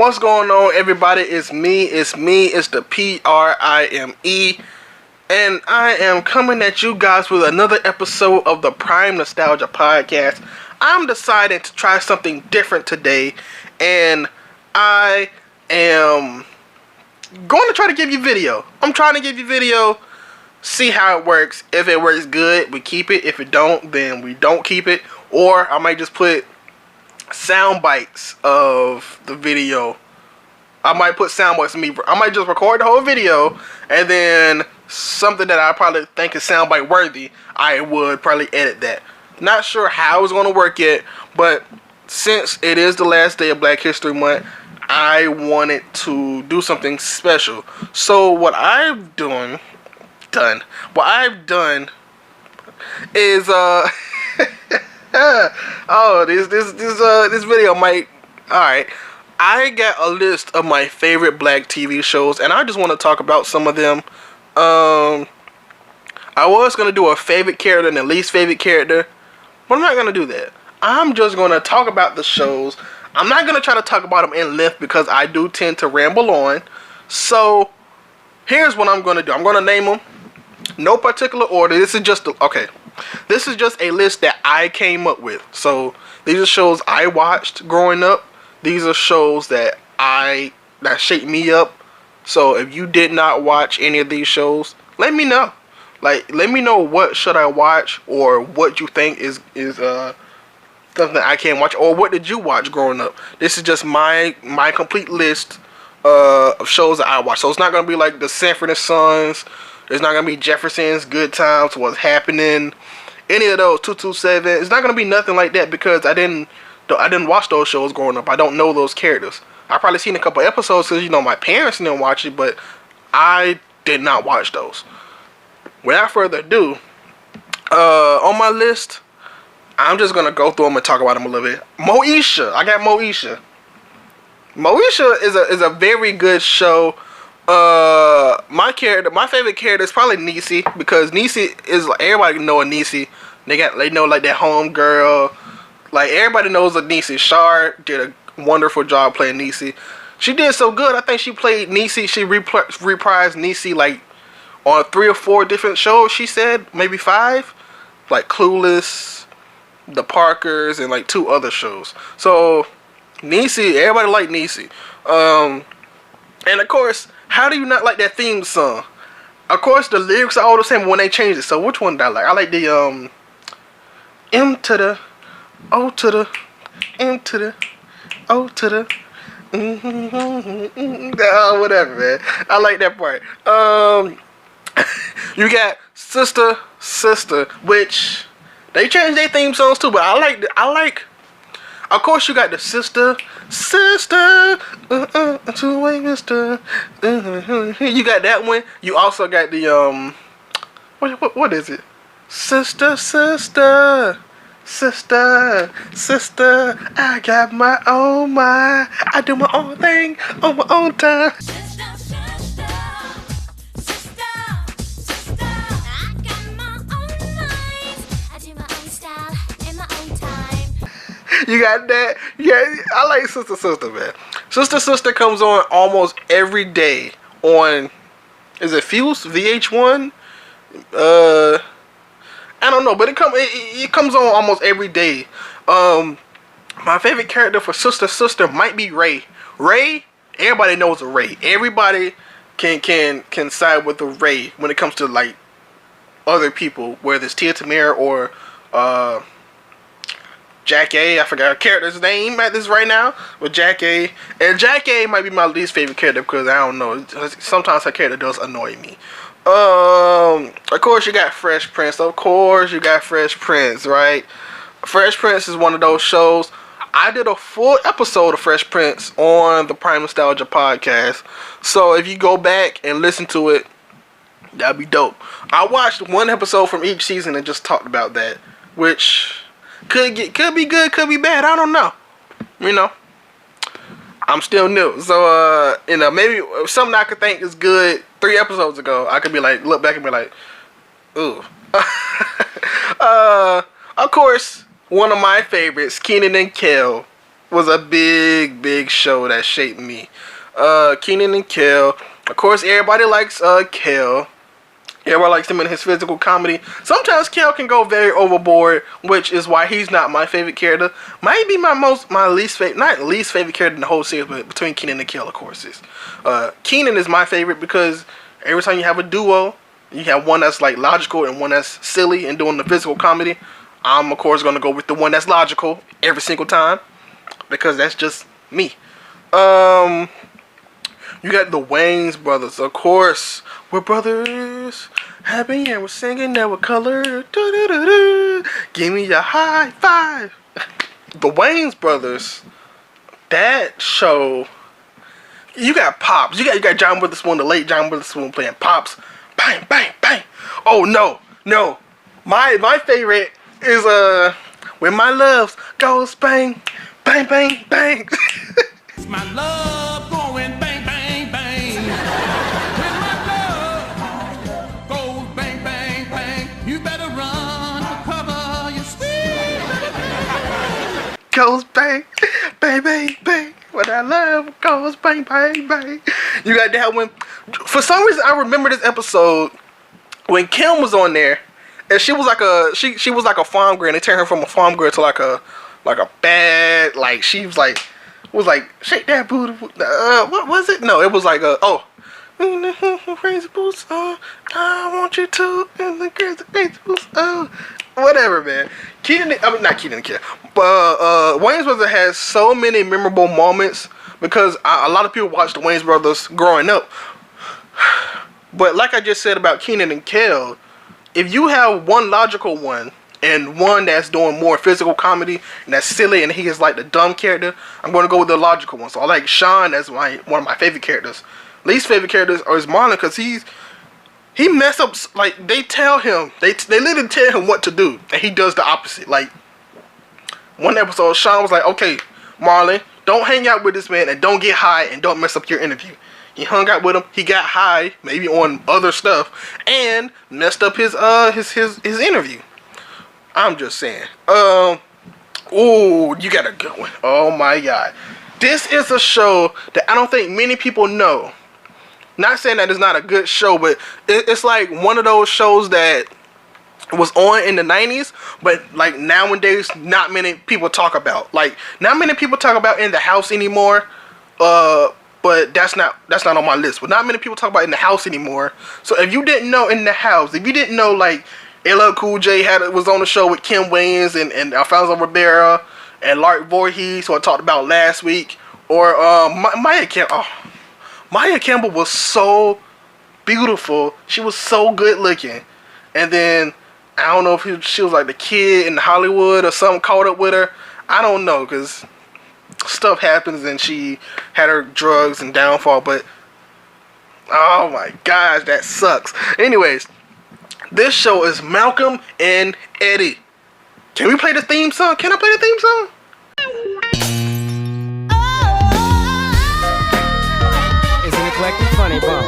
What's going on, everybody? It's me. It's the PRIME. And I am coming at you guys with another episode of the Prime Nostalgia Podcast. I'm deciding to try something different today. And I am going to try to give you video. I'm trying to give you video. See how it works. If it works good, we keep it. If it don't, then we don't keep it. Or I might just put sound bites of the video. I might put sound bites of me. I might just record the whole video, and then something that I probably think is soundbite worthy, I would probably edit that. Not sure how it's going to work yet, but since it is the last day of Black History Month, I wanted to do something special. So what I've done is oh, this video might. Alright, I got a list of my favorite Black TV shows, and I just want to talk about some of them. I was gonna do a favorite character and a least favorite character, but I'm not gonna do that. I'm just gonna talk about the shows. I'm not gonna try to talk about them in length because I do tend to ramble on. So here's what I'm gonna do. I'm gonna name them. No particular order. This is just This is just a list that I came up with. So these are shows I watched growing up. These are shows that shaped me up. So if you did not watch any of these shows, let me know. Like, let me know what should I watch, or what you think is something I can't watch, or what did you watch growing up. This is just my complete list of shows that I watch. So it's not gonna be like the Sanford and Sons. It's not gonna be Jefferson's, Good Times, What's Happening, any of those, 227. It's not gonna be nothing like that because I didn't watch those shows growing up. I don't know those characters. I probably seen a couple episodes because my parents didn't watch it, but I did not watch those. Without further ado, on my list, I'm just gonna go through them and talk about them a little bit. Moesha, I got Moesha. Moesha is a very good show. My favorite character is probably Niecy, because Niecy is like, everybody know a Niecy. They know like that home girl. Like, everybody knows a Niecy. Shar did a wonderful job playing Niecy. She did so good. I think she played Niecy. She reprised Niecy like on 3 or 4 different shows. She said maybe 5, like Clueless, The Parkers, and like 2 other shows. So Niecy, everybody liked Niecy. And of course, how do you not like that theme song? Of course, the lyrics are all the same when they changed it. So which one did I like? I like the M to the O to the M to the O to the whatever, man. I like that part. You got Sister, which they changed their theme songs too, but I like. Of course, you got the Sister, two-way Mister. You got that one. You also got the what is it? Sister, I got my own mind. I do my own thing on my own time. You got that? Yeah, I like Sister, man. Sister comes on almost every day on, is it Fuse? VH1? I don't know, but it comes on almost every day. My favorite character for Sister might be Ray. Ray, everybody knows a Ray. Everybody can side with a Ray when it comes to like other people, whether it's Tia Tamera or Jack A. I forgot her character's name at this right now, with Jack A. And Jack A might be my least favorite character because I don't know. Sometimes her character does annoy me. Of course you got Fresh Prince. Right? Fresh Prince is one of those shows. I did a full episode of Fresh Prince on the Prime Nostalgia Podcast. So if you go back and listen to it, that'd be dope. I watched one episode from each season and just talked about that, which could be good, could be bad. I don't know. I'm still new, so maybe something I could think is good 3 episodes ago, I could be like, look back and be like, ooh. Of course, one of my favorites, Kenan and Kel. was a big show that shaped me. Kenan and Kel. Of course, everybody likes Kel. Everybody likes him in his physical comedy. Sometimes Kel can go very overboard, which is why he's not my favorite character. Might be my least favorite, not least favorite character in the whole series, but between Kenan and Kel, of course, is. Kenan is my favorite because every time you have a duo, you have one that's like logical and one that's silly and doing the physical comedy. I'm of course gonna go with the one that's logical every single time because that's just me. You got the Wayans brothers, of course. We're brothers, happy and we're singing that we're colored. Give me a high five. The Wayans brothers, that show. You got Pops. You got John Witherspoon, the late John Witherspoon playing Pops. Bang, bang, bang. Oh no. My favorite is when my love goes bang, bang, bang, bang. My love going bang, bang, bang. When my love goes bang, bang, bang, you better run for cover, you sweet. Goes bang, bang, bang, bang. When I love goes bang, bang, bang. You got that one. For some reason, I remember this episode when Kim was on there, and she was like she was like a farm girl, and they turned her from a farm girl to like a bad, like she was like shake that booty. What was it? No, it was like crazy boots. I want you to and the crazy boots. Whatever, man. Not Kenan and Kel, but Wayans Brothers has so many memorable moments because a lot of people watched the Wayans Brothers growing up. But like I just said about Kenan and Kel, if you have one logical one and one that's doing more physical comedy and that's silly and he is like the dumb character, I'm going to go with the logical one. So I like Sean as one of my favorite characters. Least favorite characters is Marlon because he mess up, like they tell him, they literally tell him what to do and he does the opposite. Like one episode, Sean was like, okay, Marlon, don't hang out with this man and don't get high and don't mess up your interview. He hung out with him, he got high, maybe on other stuff, and messed up his interview. I'm just saying. Ooh, you got a good one. Oh my god. This is a show that I don't think many people know. Not saying that it's not a good show, but it's like one of those shows that was on in the 90s, but like nowadays not many people talk about. Like not many people talk about In the House anymore. But that's not on my list. But not many people talk about In the House anymore. So if you didn't know In the House, if you didn't know like LL Cool J was on the show with Kim Wayans and Alfonso Ribeiro and Lark Voorhees, who I talked about last week, or Maya Campbell. Oh, Maya Campbell was so beautiful. She was so good looking. And then I don't know if she was like the kid in Hollywood or something caught up with her. I don't know, because stuff happens and she had her drugs and downfall, but oh my gosh, that sucks. Anyways, this show is Malcolm and Eddie. Can we play the theme song? Can I play the theme song? Isn't it collecting funny, bum?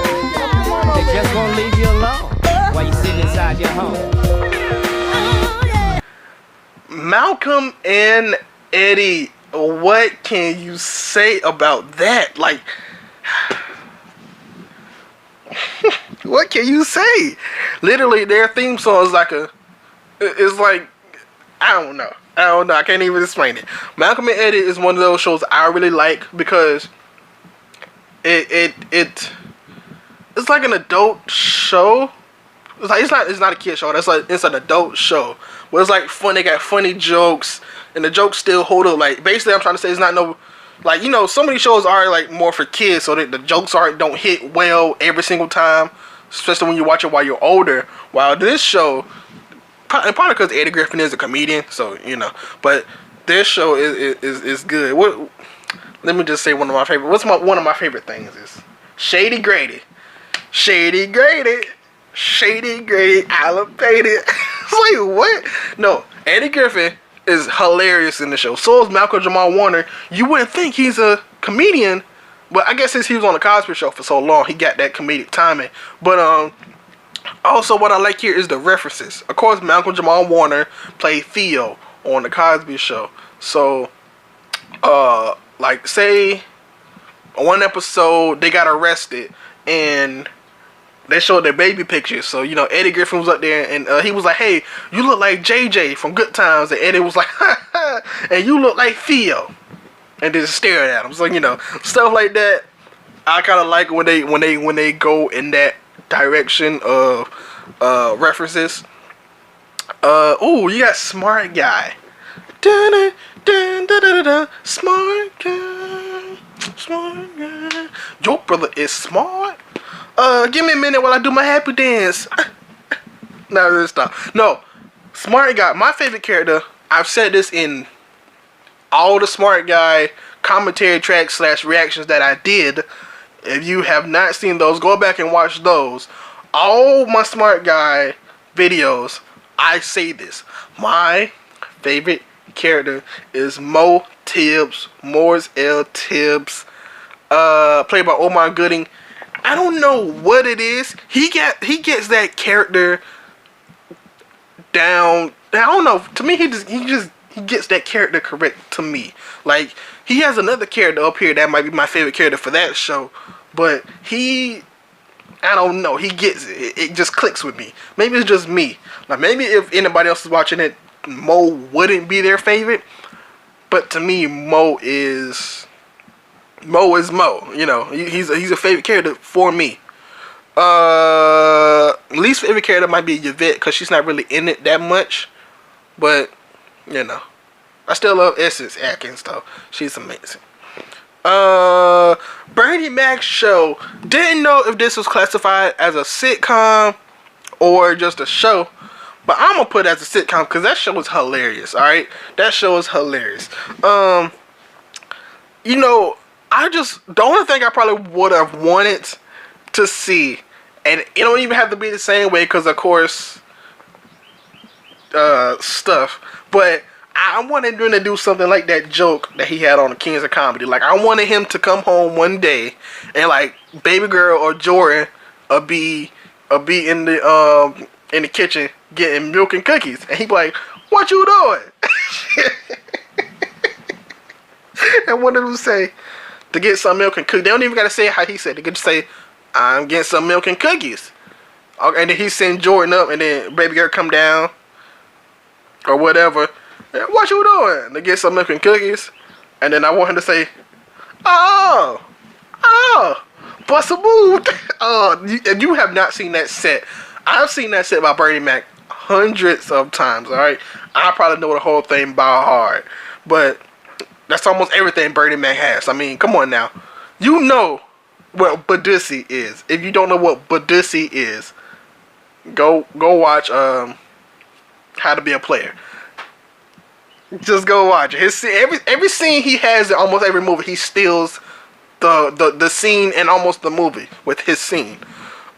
They just won't leave you alone while you sitting inside your home. Malcolm and Eddie. What can you say about that? Like, what can you say? Literally, their theme song is like it's like, I don't know. I can't even explain it. Malcolm and Eddie is one of those shows I really like because it's like an adult show. It's not a kid show. It's an adult show. But it's like fun. They got funny jokes, and the jokes still hold up. Like basically, I'm trying to say it's not no, like some of these shows are like more for kids, so that the jokes don't hit well every single time, especially when you watch it while you're older. While this show, probably because Eddie Griffin is a comedian, so But this show is good. Let me just say one of my favorite. One of my favorite things is Shady Grady. Shady Grady. Shady Grady elevated. It's like, what? No, Eddie Griffin is hilarious in the show. So is Malcolm Jamal Warner. You wouldn't think he's a comedian, but I guess since he was on the Cosby Show for so long, he got that comedic timing. But also what I like here is the references. Of course, Malcolm Jamal Warner played Theo on the Cosby Show. So like say one episode they got arrested and they showed their baby pictures. So, you know, Eddie Griffin was up there and he was like, hey, you look like JJ from Good Times. And Eddie was like, ha ha, and you look like Theo. And just staring at him. So, you know, stuff like that. I kind of like when they go in that direction of references. Oh, you got Smart Guy. Dun, dun, dun, dun, dun, dun. Smart Guy. Smart Guy. Your brother is smart. Give me a minute while I do my happy dance. No, this stuff. No, Smart Guy. My favorite character. I've said this in all the Smart Guy commentary tracks / reactions that I did. If you have not seen those, go back and watch those. All my Smart Guy videos, I say this. My favorite character is Mo Tibbs, Morris L. Tibbs, played by Omar Gooding. I don't know what it is. He gets that character down. I don't know. To me, he gets that character correct to me. Like, he has another character up here that might be my favorite character for that show, but I don't know. He gets it. It just clicks with me. Maybe it's just me. Like, maybe if anybody else is watching it, Mo wouldn't be their favorite. But to me, Mo is Mo. You know, he's a favorite character for me. Least favorite character might be Yvette because she's not really in it that much. But, you know, I still love Essence Atkins though. She's amazing. Bernie Mac's show. Didn't know if this was classified as a sitcom or just a show. But I'm gonna put it as a sitcom because that show was hilarious. Alright? That show is hilarious. You know, the only thing I probably would have wanted to see, and it don't even have to be the same way because of course stuff, but I wanted him to do something like that joke that he had on the Kings of Comedy. Like, I wanted him to come home one day and like Baby Girl or Jordan be in the kitchen getting milk and cookies, and he'd be like, "What you doing?" And one of them say to get some milk and cookies. They don't even gotta say how he said. They could just say, "I'm getting some milk and cookies." Okay, and then he send Jordan up, and then Baby Girl come down or whatever. What you doing? To get some milk and cookies. And then I want him to say, oh, bust a move. If you have not seen that set, I've seen that set by Bernie Mac hundreds of times, alright? I probably know the whole thing by heart. But that's almost everything Bernie Mac has. I mean, come on now. You know what Badussi is. If you don't know what Badussi is, go watch How to Be a Player. Just go watch it. Every scene he has in almost every movie, he steals the scene and almost the movie with his scene.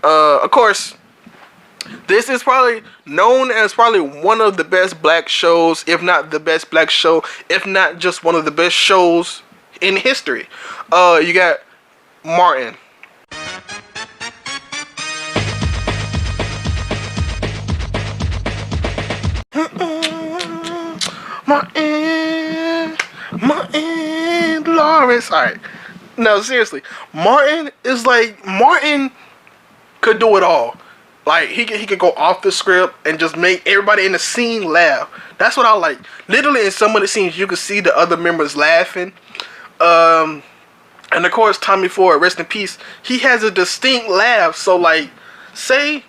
Of course, this is probably known as probably one of the best black shows, if not the best black show, if not just one of the best shows in history. You got Martin. Martin Lawrence. Alright. No, seriously. Martin could do it all. Like, he could go off the script and just make everybody in the scene laugh. That's what I like. Literally, in some of the scenes, you could see the other members laughing. And of course, Tommy Ford, rest in peace, he has a distinct laugh. So, like, say,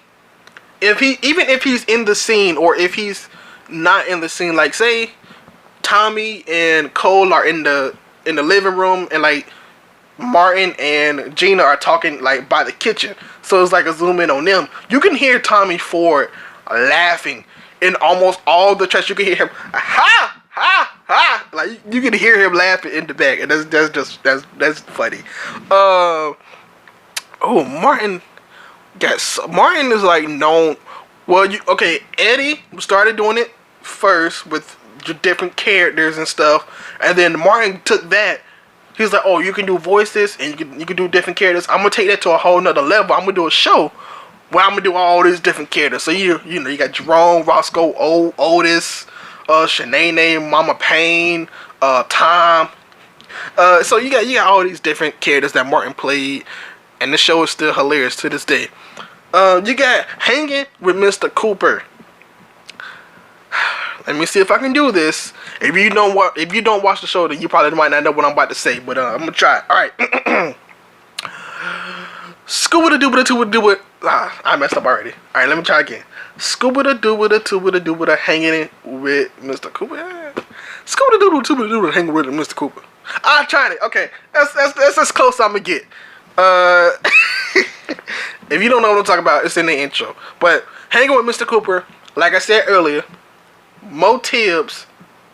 even if he's in the scene or if he's not in the scene, like, say Tommy and Cole are in the living room and like Martin and Gina are talking like by the kitchen, so it's like a zoom in on them. You can hear Tommy Ford laughing in almost all the tracks. You can hear him ha ha ha, like you can hear him laughing in the back, and that's funny. Martin is like known. Well, Eddie started doing it first with different characters and stuff, and then Martin took that. He's like, oh, you can do voices and you can do different characters. I'm gonna take that to a whole nother level. I'm gonna do a show where I'm gonna do all these different characters. So you got Jerome, Roscoe, Otis, Shanae, Mama Payne, Tom. So you got all these different characters that Martin played, and the show is still hilarious to this day. You got Hanging with Mr. Cooper. Let me see if I can do this. If you don't watch the show, then you probably might not know what I'm about to say. But I'm gonna try. All right. Scuba da dooba da tuba dooba. I messed up already. All right, let me try again. Scuba da dooba da tuba da dooba da hanging with Mr. Cooper. Scuba da dooba tuba da dooba hanging with Mr. Cooper. I tried it. Okay, that's as close as I'm gonna get. If you don't know what I'm talking about, it's in the intro. But hanging with Mr. Cooper, like I said earlier, Mo Tibbs.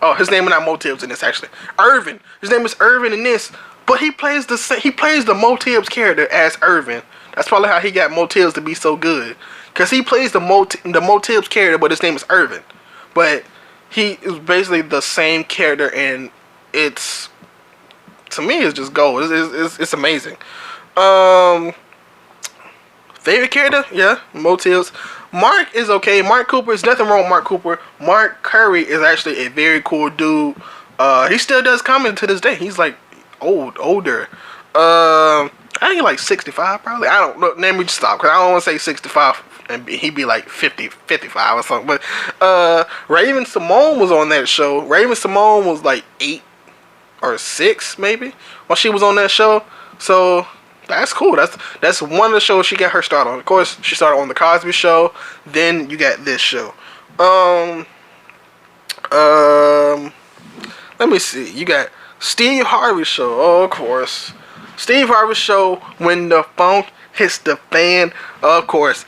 Oh, his name is not Mo Tibbs in this actually. Irvin. His name is Irvin in this. But he plays the Mo Tibbs character as Irvin. That's probably how he got Mo Tibbs to be so good. Because he plays the Mo Tibbs character, but his name is Irvin. But he is basically the same character, and it's, to me, it's just gold. It's amazing. Favorite character? Yeah, Mo Tibbs. Mark is okay. Mark Cooper, there's nothing wrong with Mark Cooper. Mark Curry is actually a very cool dude. He still does comedy to this day. He's like older. I think like 65 probably. I don't know. Let me just stop because I don't want to say 65 and he'd be like 50, 55 or something. But Raven Simone was on that show. Raven Simone was like 8 or 6 maybe when she was on that show. So that's cool. That's one of the shows she got her start on. Of course, she started on the Cosby Show. Then you got this show. Let me see. You got Steve Harvey Show. Oh, of course. Steve Harvey Show, when the funk hits the fan. Of course.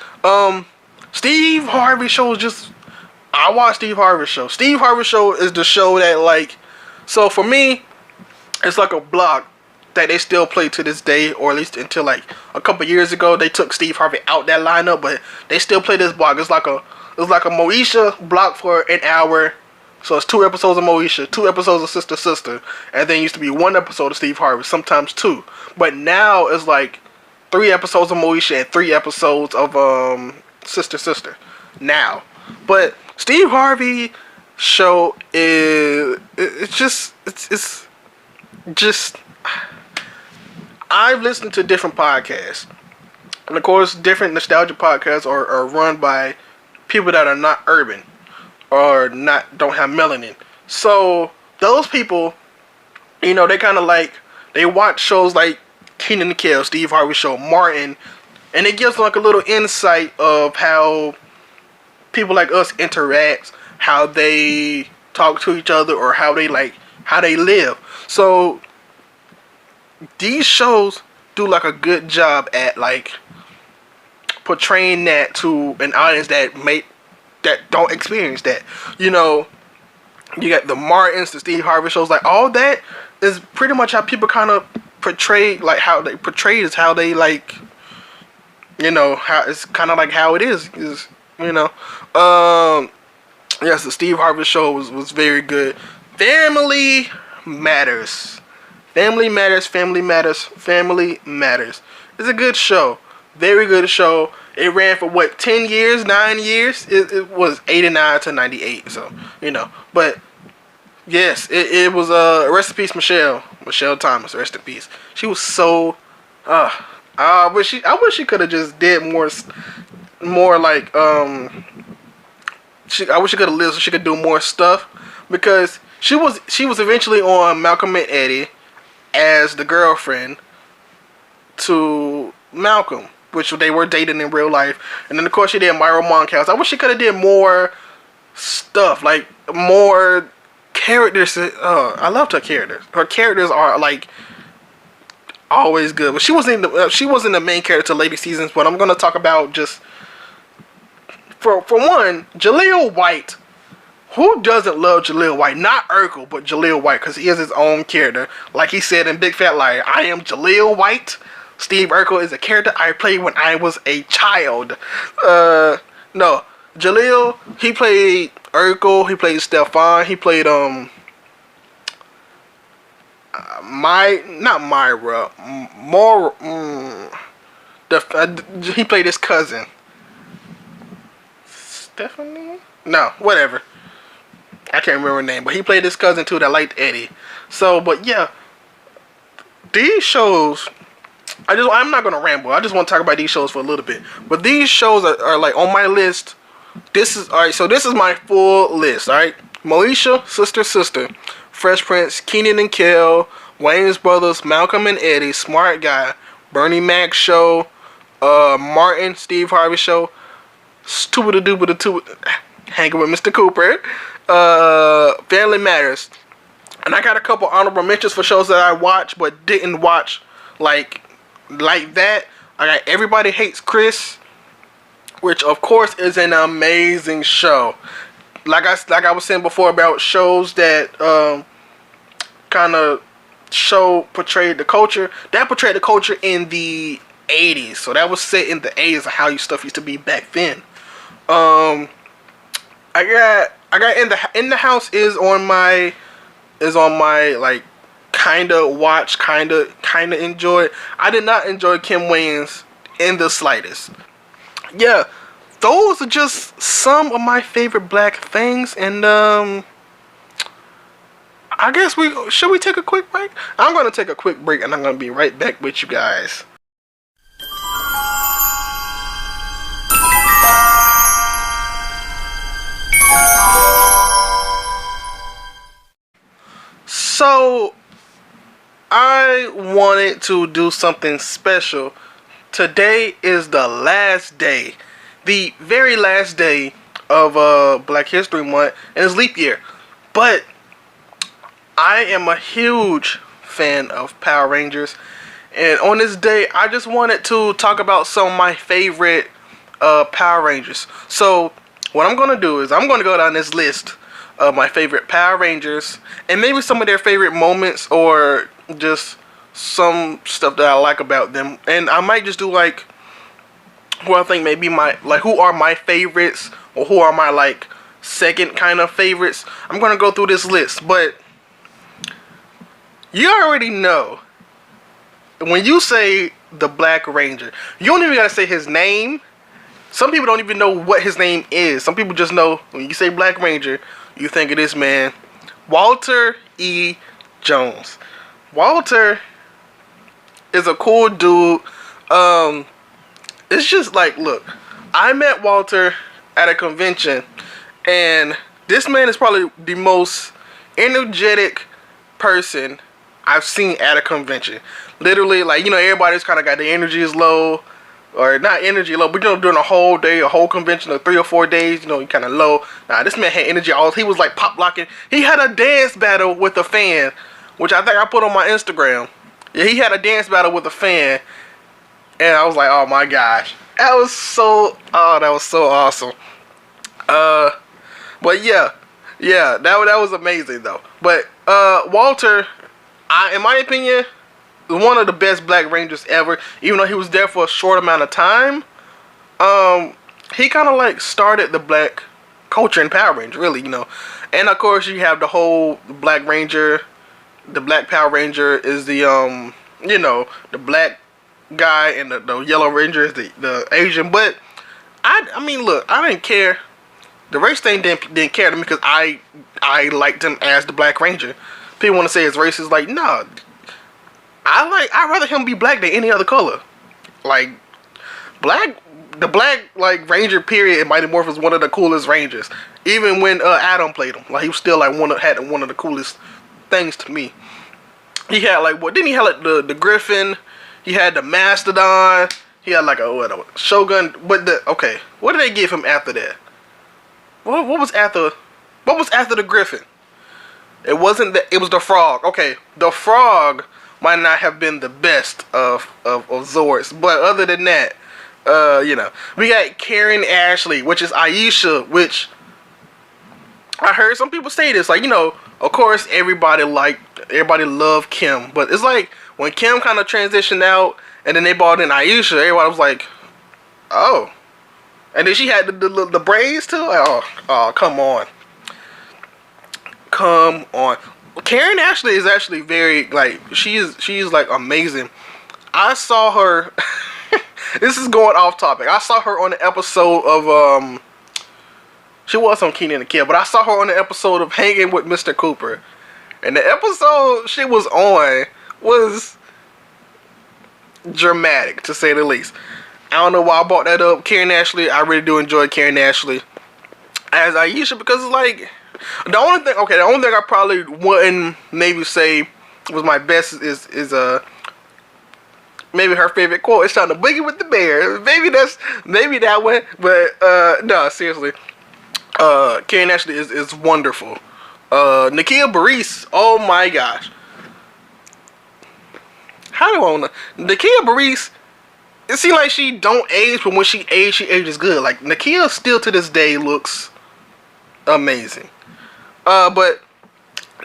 Steve Harvey Show is just, I watch Steve Harvey Show. Steve Harvey Show is the show that, like, so for me, it's like a block that they still play to this day, or at least until like a couple years ago. They took Steve Harvey out that lineup, but they still play this block. It's like a Moesha block for an hour. So it's 2 episodes of Moesha, 2 episodes of Sister Sister, and then used to be 1 episode of Steve Harvey, sometimes 2. But now it's like 3 episodes of Moesha and 3 episodes of Sister Sister. Now, but Steve Harvey Show is it's just I've listened to different podcasts, and of course, different nostalgia podcasts are run by people that are not urban or don't have melanin. So those people, you know, they kind of like, they watch shows like Kenan and Kel, Steve Harvey Show, Martin, and it gives them like a little insight of how people like us interact, how they talk to each other, or how they live. So these shows do like a good job at like portraying that to an audience that don't experience that. You know, you got the Martins, the Steve Harvey Shows, like all that is pretty much how people kind of portray, like how they portray is how they like, you know, how it's kind of like how it is, you know. Yes, the Steve Harvey Show was very good. Family Matters. Family Matters, Family Matters, Family Matters. It's a good show. Very good show. It ran for what, 10 years, 9 years? It was 89 to 98, so, you know. But, yes, it was, rest in peace, Michelle Thomas, rest in peace. She was so, I wish she could have just did more like, I wish she could have lived so she could do more stuff, because she was eventually on Malcolm and Eddie as the girlfriend to Malcolm, which they were dating in real life. And then of course she did Myra Monkhouse. I wish she could have did more stuff, like more characters. I loved her characters. Her characters are like always good. But she wasn't the main character later seasons. But I'm gonna talk about just for one, Jaleel White. Who doesn't love Jaleel White? Not Urkel, but Jaleel White, because he is his own character. Like he said in Big Fat Liar, I am Jaleel White. Steve Urkel is a character I played when I was a child. No, Jaleel, he played Urkel, he played Stefan, he played he played his cousin. Stephanie? No, whatever. I can't remember her name, but he played his cousin too that liked Eddie. So, but yeah, these shows, I'm not gonna ramble. I just want to talk about these shows for a little bit. But these shows are like on my list. This is alright. So this is my full list. All right, Moesha, Sister, Fresh Prince, Kenan and Kel, Wayans Brothers, Malcolm and Eddie, Smart Guy, Bernie Mac Show, Martin, Steve Harvey Show, Stupid hanging with Mr. Cooper, Family Matters, and I got a couple honorable mentions for shows that I watched but didn't watch like that. I got Everybody Hates Chris, which of course is an amazing show. Like I was saying before about shows that kind of portrayed the culture. That portrayed the culture in the 80s. So that was set in the 80s of how stuff used to be back then. I got in the house is on my like kinda watch, kinda enjoy. I did not enjoy Kim Wayans in the slightest. Yeah, those are just some of my favorite black things, and I guess should we take a quick break? I'm gonna take a quick break, and I'm gonna be right back with you guys. So, I wanted to do something special. Today is the last day, the very last day of Black History Month, and it's leap year. But I am a huge fan of Power Rangers, and on this day, I just wanted to talk about some of my favorite Power Rangers. So, what I'm gonna do is I'm gonna go down this list of my favorite Power Rangers, and maybe some of their favorite moments, or just some stuff that I like about them. And I might just do like who I think maybe who are my favorites, or who are my like second kind of favorites. I'm gonna go through this list, but you already know when you say the Black Ranger, you don't even gotta say his name. Some people don't even know what his name is. Some people just know when you say Black Ranger, you think of this man, Walter E. Jones. Walter is a cool dude. It's just like, look, I met Walter at a convention, and this man is probably the most energetic person I've seen at a convention. Literally, like, you know, everybody's kind of got their energy is low, or not energy low, but you know, during a whole day, a whole convention of 3 or 4 days, you know, you kind of low. Nah, this man had energy. He was like pop locking. He had a dance battle with a fan, which I think I put on my Instagram. Yeah, he had a dance battle with a fan, and I was like, oh my gosh, that was so awesome. But yeah, that was amazing though. But Walter, in my opinion, one of the best Black Rangers ever. Even though he was there for a short amount of time, he kind of like started the black culture in Power Rangers, really, you know. And of course, you have the whole Black Ranger. The Black Power Ranger is the you know, the black guy, and the Yellow Ranger is the Asian. But I mean, look, I didn't care. The race thing didn't care to me, because I liked him as the Black Ranger. People want to say it's racist, like, nah. I'd rather him be black than any other color. Like, the black like Ranger period in Mighty Morphin was one of the coolest Rangers. Even when Adam played him, like, he was still like one of the coolest things to me. He had like didn't he have like the Griffin? He had the Mastodon. He had like a Shogun. But what did they give him after that? What was after the Griffin? It wasn't that. It was the Frog. Okay, the Frog might not have been the best of Zords, but other than that, you know, we got Karen Ashley, which is Aisha, which I heard some people say this, like, you know, of course everybody loved Kim, but it's like when Kim kind of transitioned out, and then they brought in Aisha, everybody was like, oh, and then she had the braids too. Like, oh, come on. Karen Ashley is actually very, like, she's like amazing. I saw her this is going off topic. I saw her on the episode of she was on Kenan and Kel, but I saw her on the episode of Hanging with Mr. Cooper. And the episode she was on was dramatic to say the least. I don't know why I brought that up. Karen Ashley, I really do enjoy Karen Ashley as Aisha because it's like the only thing I probably wouldn't maybe say was my best is maybe her favorite quote. It's trying to boogie with the bear. Maybe that one, but no, seriously. Karen Ashley is wonderful. Nakia Burress, oh my gosh. How do I wanna Nakia Burress, it seems like she don't age, but when she ages good. Like Nakia still to this day looks amazing. But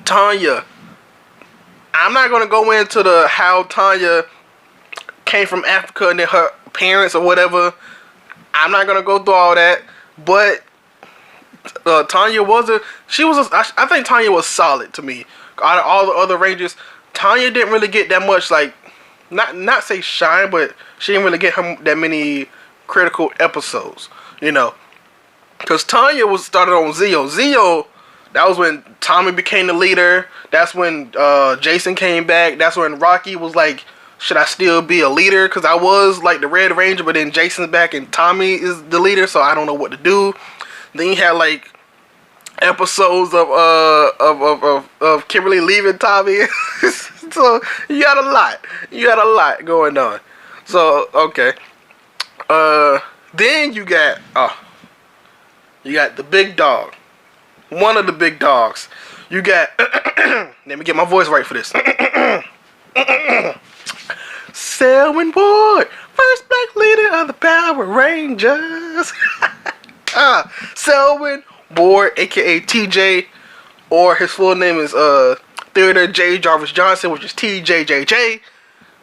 Tanya, I'm not gonna go into the how Tanya came from Africa and then her parents or whatever. I'm not gonna go through all that. But Tanya I think Tanya was solid to me. Out of all the other Rangers, Tanya didn't really get that much, like, not say shine, but she didn't really get her that many critical episodes, you know. Because Tanya was started on Zeo. Zeo, that was when Tommy became the leader. That's when Jason came back. That's when Rocky was like, should I still be a leader? Because I was like the Red Ranger, but then Jason's back and Tommy is the leader, so I don't know what to do. Then you had like episodes of Kimberly leaving Tommy. So you had a lot going on. So okay. Then you got the big dog. One of the big dogs. You got let me get my voice right for this. Selwyn Ward, first black leader of the Power Rangers. Selwyn Ward, aka TJ, or his full name is Theodore J. Jarvis Johnson, which is TJJJ.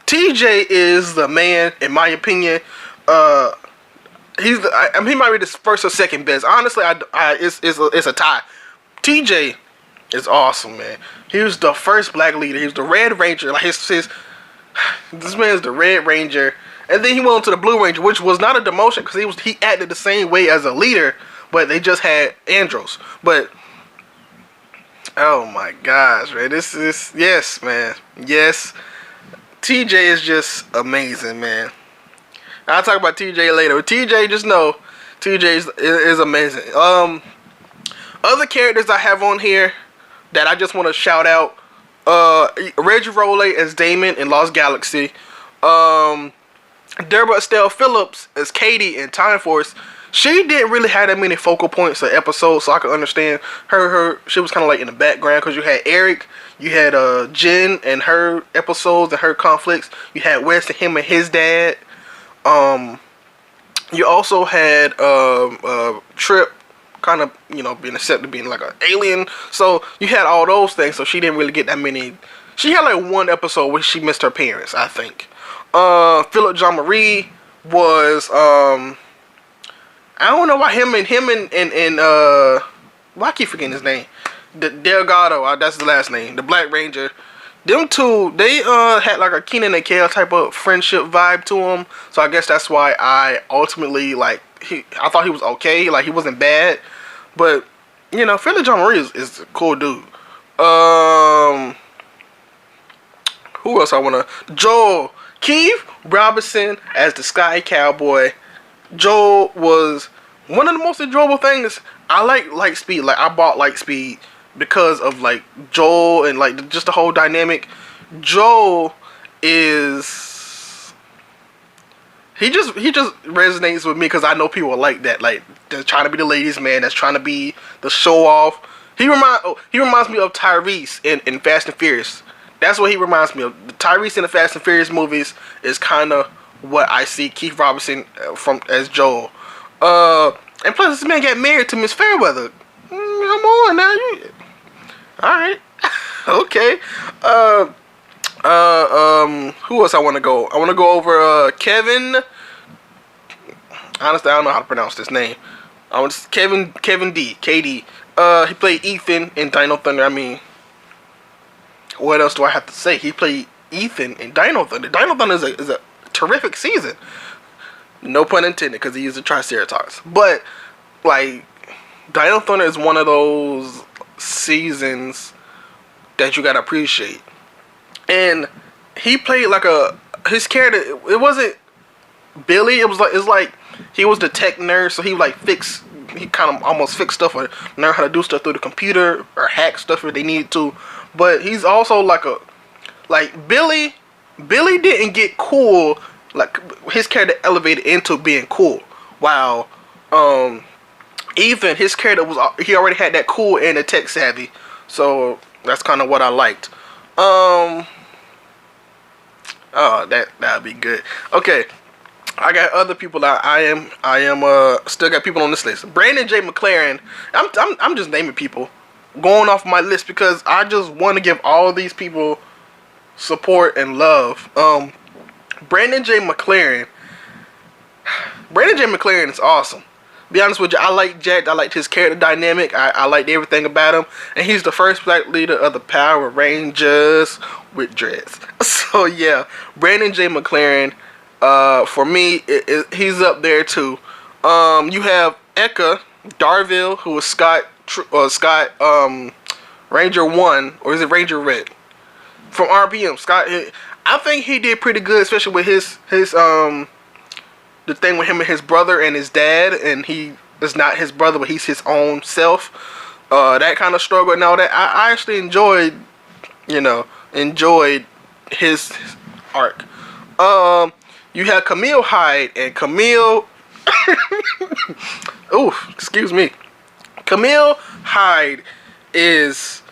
TJ is the man, in my opinion. He might be the first or second best. Honestly, it's a tie. TJ is awesome, man. He was the first black leader. He was the Red Ranger. Like this man is the Red Ranger, and then he went on to the Blue Ranger, which was not a demotion because he acted the same way as a leader, but they just had Andros. But oh my gosh, man, this is yes, man, yes. TJ is just amazing, man. I'll talk about TJ later. But TJ, just know, TJ is amazing. Other characters I have on here that I just want to shout out. Reggie Rowley as Damon in Lost Galaxy. Deborah Estelle Phillips as Katie in Time Force. She didn't really have that many focal points or episodes, so I could understand her. She was kind of like in the background because you had Eric, you had Jen and her episodes and her conflicts. You had Wes and him and his dad. You also had Trip, kind of, you know, being accepted being like an alien. So you had all those things. So she didn't really get that many. She had like one episode where she missed her parents, I think. Philip John Marie was I don't know why him and why I keep forgetting his name. Delgado, that's the last name. The Black Ranger. Them two, they had like a Kenan and Kel type of friendship vibe to them. So I guess that's why I ultimately like I thought he was okay. Like he wasn't bad, but you know, Philip John Marie is a cool dude. Who else I wanna? Joel Keith Robinson as the Sky Cowboy. Joel was one of the most enjoyable things. I like Lightspeed. Like I bought Lightspeed because of like Joel and like just the whole dynamic. Joel is he just resonates with me because I know people like that. Like they're trying to be the ladies' man. That's trying to be the show off. He reminds me of Tyrese in Fast and Furious. That's what he reminds me of. Tyrese in the Fast and Furious movies is kind of what I see Keith Robinson from as Joel. And plus, this man got married to Miss Fairweather. Come on now, all right, okay. Who else I want to go? I want to go over Kevin. Honestly, I don't know how to pronounce this name. Kevin D. KD. He played Ethan in Dino Thunder. I mean, what else do I have to say? He played Ethan in Dino Thunder. Dino Thunder is a terrific season. No pun intended, because he used a Triceratops. But like, Dino Thunder is one of those seasons that you gotta appreciate. And he played like a his character, it wasn't Billy. It's like he was the tech nerd, so he like he kind of almost fixed stuff or learn how to do stuff through the computer or hack stuff if they needed to. But he's also like Billy. Billy didn't get cool. Like his character elevated into being cool, while Ethan, his character he already had that cool and the tech savvy. So that's kind of what I liked. Oh, that'd be good. Okay, I got other people that I am still got people on this list. Brandon J. McLaren. I'm just naming people, going off my list because I just want to give all these people support and love. Brandon J. McLaren. Brandon J. McLaren is awesome. Be honest with you, I like Jack. I liked his character dynamic. I liked everything about him. And he's the first black leader of the Power Rangers with dreads. So yeah, Brandon J. McLaren, for me, he's up there too. You have Eka Darville, who was Scott Ranger 1, or is it Ranger Red? From RPM. Scott, I think he did pretty good, especially with his the thing with him and his brother and his dad, and he is not his brother, but he's his own self. That kind of struggle and all that. I actually enjoyed his arc. You have Camille Hyde, and Camille. Ooh, excuse me. Camille Hyde is,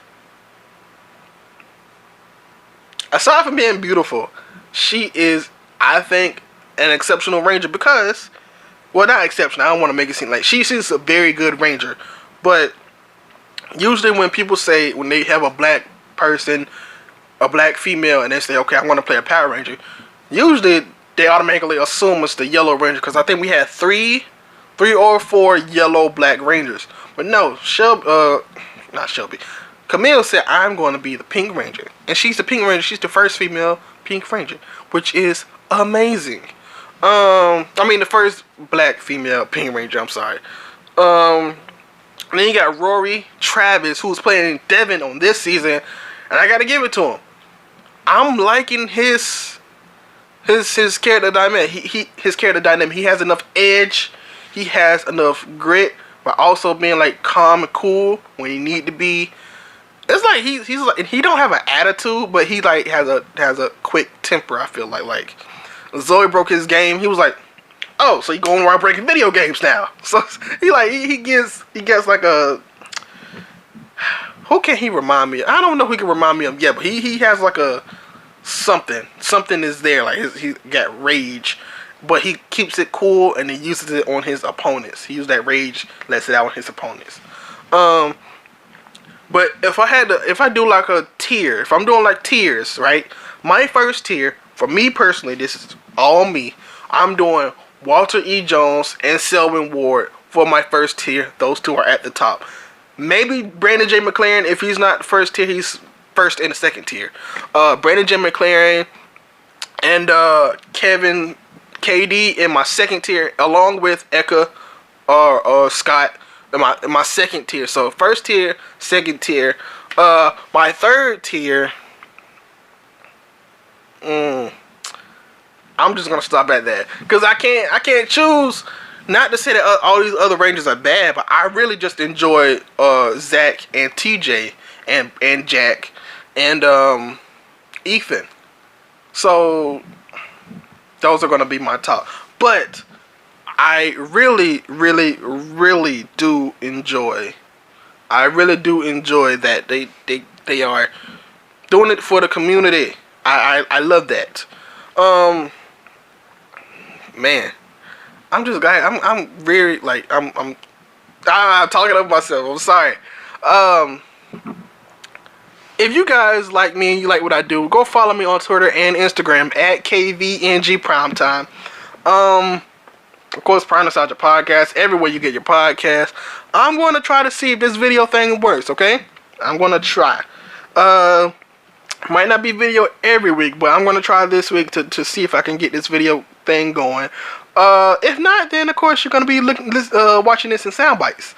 aside from being beautiful, she is, I think, an exceptional ranger because, well, not exceptional. I don't want to make it seem like she's a very good ranger, but usually when people say, when they have a black person, a black female, and they say, okay, I want to play a Power Ranger, usually they automatically assume it's the Yellow Ranger, because I think we had three or four yellow black rangers. But no, not Shelby. Camille said, I'm going to be the Pink Ranger. And she's the Pink Ranger. She's the first female Pink Ranger, which is amazing. The first black female Pink Ranger, I'm sorry. And then you got Rory Travis, who's playing Devin on this season. And I got to give it to him. I'm liking his character dynamic. His character dynamic. He has enough edge. He has enough grit, but also being like calm and cool when he need to be. It's like he's like, he don't have an attitude, but he like has a quick temper. I feel like Zoe broke his game. He was like, oh, so you going around breaking video games now? So he gets like a, who can he remind me? I don't know who he can remind me of yet, but he has like a something is there. Like he got rage, but he keeps it cool and he uses it on his opponents. He uses that rage, lets it out on his opponents. But if I do like a tier, if I'm doing like tiers, right? My first tier, for me personally, this is all me. I'm doing Walter E. Jones and Selwyn Ward for my first tier. Those two are at the top. Maybe Brandon J. McLaren, if he's not first tier, he's first in the second tier. Brandon J. McLaren and Kevin KD in my second tier, along with Eka or Scott in my second tier. So first tier, second tier. My third tier, I'm just gonna stop at that because I can't choose. Not to say that all these other Rangers are bad, but I really just enjoy Zach and TJ and Jack and Ethan. So those are gonna be my top. But I really do enjoy. I really do enjoy that they are doing it for the community. I love that. Man, I'm just I'm very like I'm talking about myself. I'm sorry. If you guys like me and you like what I do, go follow me on Twitter and Instagram at KVNG Primetime. Of course, Prime Nostalgia Podcast, everywhere you get your podcast. I'm going to try to see if this video thing works, okay? I'm going to try. Might not be video every week, but I'm going to try this week to see if I can get this video thing going. If not, then of course you're going to be watching this in sound bites.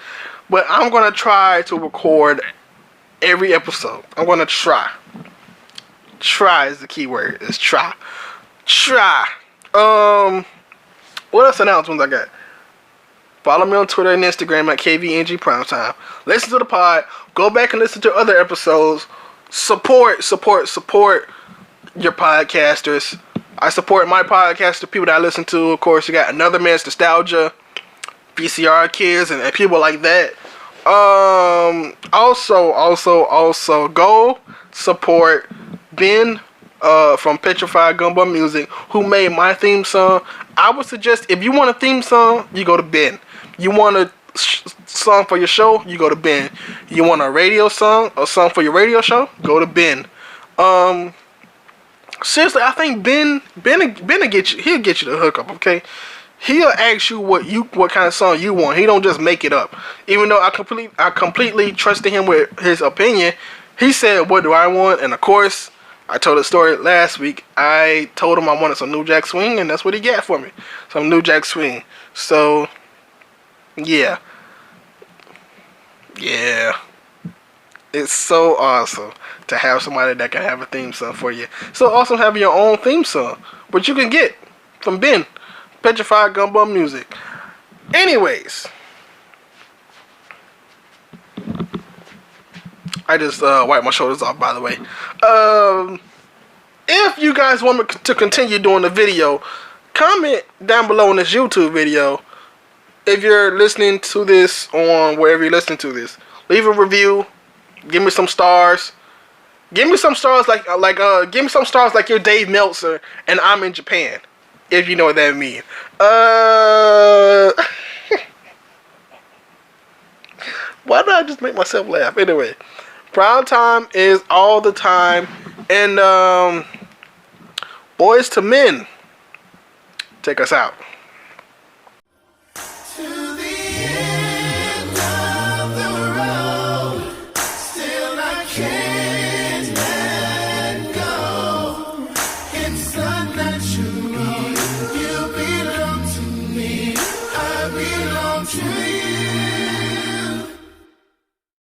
But I'm going to try to record every episode. I'm going to try. Try is the key word. Is try. try. What else announcements I got? Follow me on Twitter and Instagram at KVNG Primetime. Listen to the pod. Go back and listen to other episodes. Support your podcasters. I support my podcast, the people that I listen to. Of course, you got Another Man's Nostalgia, VCR Kids, and people like that. Also, go support Ben from Petrified Gumball Music, who made my theme song. I would suggest, if you want a theme song, you go to Ben. You want a song for your show, you go to Ben. You want a radio song, a song for your radio show, go to Ben. Seriously, I think Ben will get you. He'll get you the hookup. Okay, he'll ask you what kind of song you want. He don't just make it up. Even though I completely trusted him with his opinion, he said, "What do I want?" And of course, I told a story last week. I told him I wanted some New Jack Swing, and that's what he got for me. Some New Jack Swing. So, yeah. It's so awesome to have somebody that can have a theme song for you. So awesome having your own theme song, which you can get from Ben, Petrified Gumball Music. Anyways, I just wiped my shoulders off, by the way. If you guys want me to continue doing the video, comment down below in this YouTube video. If you're listening to this on wherever you're listening to this, leave a review. Give me some stars. Give me some stars like give me some stars like you're Dave Meltzer and I'm in Japan. If you know what that means. Why did I just make myself laugh? Anyway, Prime Time is all the time, and Boys to Men, take us out.